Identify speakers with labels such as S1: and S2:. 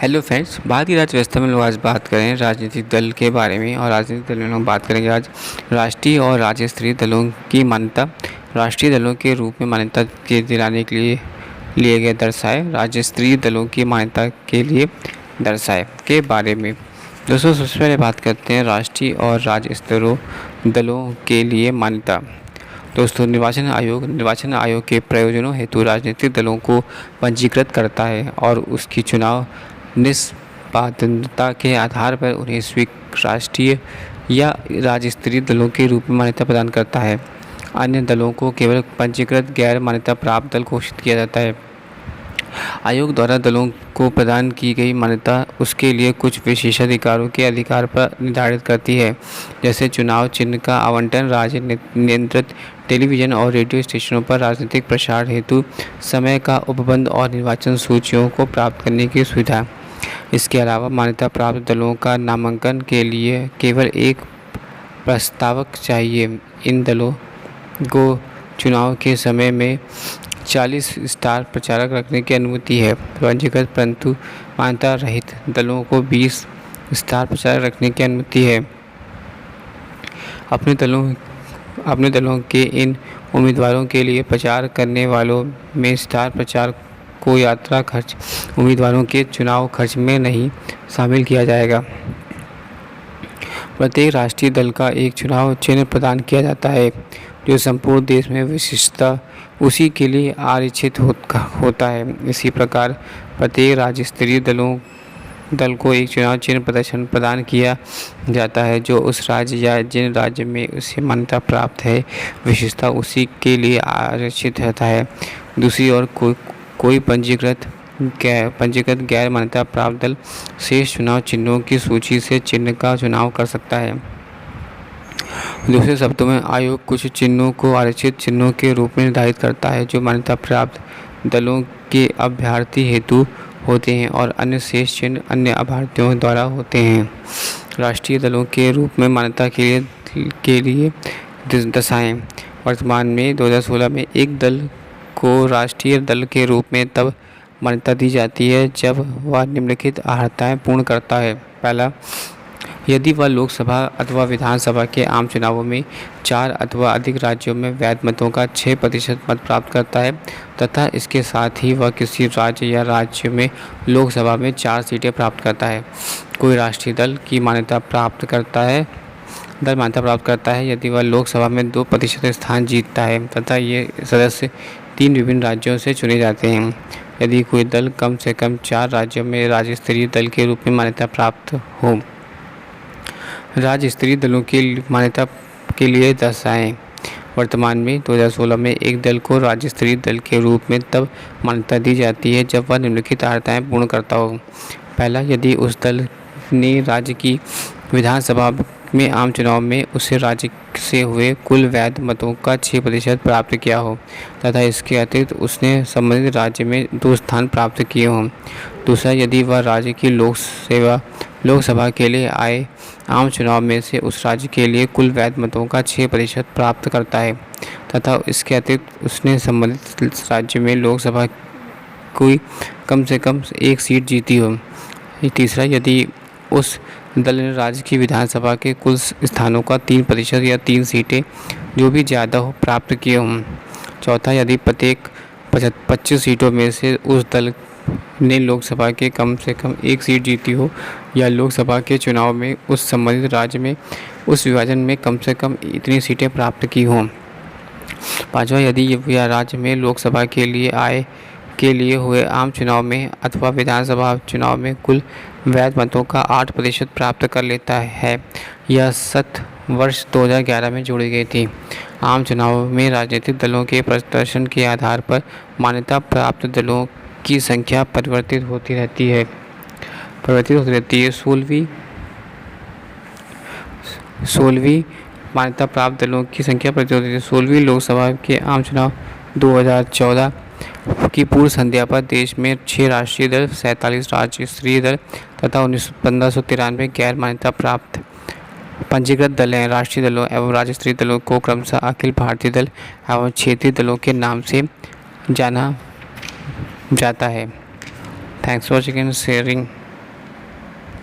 S1: Hello friends, भारतीय राज्य व्यवस्था में लोग आज बात करें राजनीतिक दल के बारे में। और राजनीतिक दल में लोग बात करेंगे आज राष्ट्रीय और राज्य स्तरीय दलों की मान्यता, राष्ट्रीय दलों के रूप में मान्यता के दिलाने के लिए गए दर्शाए, राज्य स्तरीय दलों की मान्यता के लिए दर्शाए के बारे में। दोस्तों, सबसे पहले बात करते हैं राष्ट्रीय और राज्य स्तरों दलों के लिए मान्यता। दोस्तों, निर्वाचन आयोग के प्रयोजनों हेतु राजनीतिक दलों को पंजीकृत करता है और उसकी चुनाव निष्पक्षता के आधार पर उन्हें राष्ट्रीय या राज्य स्तरीय दलों के रूप में मान्यता प्रदान करता है। अन्य दलों को केवल पंजीकृत गैर मान्यता प्राप्त दल घोषित किया जाता है। आयोग द्वारा दलों को प्रदान की गई मान्यता उसके लिए कुछ विशेषाधिकारों के अधिकार पर निर्धारित करती है, जैसे चुनाव चिन्ह का आवंटन, राज्य नियंत्रित टेलीविज़न और रेडियो स्टेशनों पर राजनीतिक प्रसार हेतु समय का उपबंध और निर्वाचन सूचियों को प्राप्त करने की सुविधा। इसके अलावा मान्यता प्राप्त दलों का नामांकन के लिए केवल एक प्रस्तावक चाहिए। इन दलों को चुनाव के समय में 40 स्टार प्रचारक रखने की अनुमति है। पंजीकृत परंतु मान्यता रहित दलों को 20 स्टार प्रचारक रखने की अनुमति है। अपने दलों के इन उम्मीदवारों के लिए प्रचार करने वालों में स्टार प्रचारक को यात्रा खर्च उम्मीदवारों के चुनाव खर्च में नहीं शामिल किया जाएगा। प्रत्येक राष्ट्रीय दल का एक चुनाव चिन्ह प्रदान किया जाता है, जो संपूर्ण देश में विशिष्टता उसी के लिए आरक्षित होता है। इसी प्रकार प्रत्येक राज्य स्तरीय दल को एक चुनाव चिन्ह प्रदान किया जाता है, जो उस राज्य या जिन राज्य में उसे मान्यता प्राप्त है विशेषता उसी के लिए आरक्षित होता है। दूसरी ओर कोई पंजीकृत गैर मान्यता प्राप्त दल शेष चुनाव चिन्हों की सूची से चिन्ह का चुनाव कर सकता है। दूसरे शब्दों में, आयोग कुछ चिन्हों को आरक्षित चिन्हों के रूप में निर्धारित करता है, जो मान्यता प्राप्त दलों के अभ्यर्थी हेतु होते हैं, और अन्य शेष चिन्ह अन्य अभ्यर्थियों द्वारा होते हैं। राष्ट्रीय दलों के रूप में मान्यता के लिए दशाएं। वर्तमान में 2016 में एक दल को राष्ट्रीय दल के रूप में तब मान्यता दी जाती है जब वह निम्नलिखित अर्हताएं पूर्ण करता है। पहला, यदि वह लोकसभा अथवा विधानसभा के आम चुनावों में 4 अथवा अधिक राज्यों में वैध मतों का 6% मत प्राप्त करता है तथा इसके साथ ही वह किसी राज्य या राज्य में लोकसभा में 4 सीटें प्राप्त करता है। कोई राष्ट्रीय दल मान्यता प्राप्त करता है यदि वह लोकसभा में 2% स्थान जीतता है तथा ये सदस्य 3 विभिन्न राज्यों से चुने जाते हैं। यदि कोई दल कम से कम 4 राज्यों में राज्य स्तरीय दल के रूप में मान्यता प्राप्त हो। राज्य स्तरीय दलों की मान्यता के लिए दशाएं। वर्तमान में 2016 में एक दल को राज्य स्तरीय दल के रूप में तब मान्यता दी जाती है जब वह निम्नलिखित अर्हताएं पूर्ण करता हो। पहला, यदि उस दल ने राज्य की विधानसभा में आम चुनाव में उसे राज्य से हुए कुल वैध मतों का 6% प्राप्त किया हो तथा इसके अतिरिक्त उसने संबंधित राज्य में 2 स्थान प्राप्त किए हों। दूसरा, यदि वह राज्य की लोकसभा के लिए आए आम चुनाव में से उस राज्य के लिए कुल वैध मतों का 6% प्राप्त करता है तथा इसके अतिरिक्त उसने संबंधित राज्य में लोकसभा की कम से कम 1 सीट जीती हो। तीसरा, यदि उस दल ने राज्य की विधानसभा के कुल स्थानों का 3% या 3 सीटें जो भी ज़्यादा हो प्राप्त किए हों। चौथा, यदि प्रत्येक 25 सीटों में से उस दल ने लोकसभा के कम से कम 1 सीट जीती हो या लोकसभा के चुनाव में उस संबंधित राज्य में उस विभाजन में कम से कम इतनी सीटें प्राप्त की हों। पाँचवा, यदि यह राज्य में लोकसभा के लिए हुए आम चुनाव में अथवा विधानसभा चुनाव में कुल वैध मतों का 8% प्राप्त कर लेता है। यह शर्त वर्ष 2011 में जोड़ी गई थी। आम चुनाव में राजनीतिक दलों के प्रदर्शन के आधार पर मान्यता प्राप्त दलों की संख्या परिवर्तित होती रहती है। 16वीं मान्यता प्राप्त दलों की संख्या परिवर्तित होती है। 16वीं लोकसभा के आम चुनाव 2014 की पूर्व संध्या पर देश में 6 राष्ट्रीय दल, 47 राज्य स्तरीय दल तथा 1593 गैर मान्यता प्राप्त पंजीकृत दल हैं। राष्ट्रीय दलों एवं राज्य स्तरीय दलों को क्रमशः अखिल भारतीय दल एवं क्षेत्रीय दलों के नाम से जाना जाता है। Thanks for watching and sharing.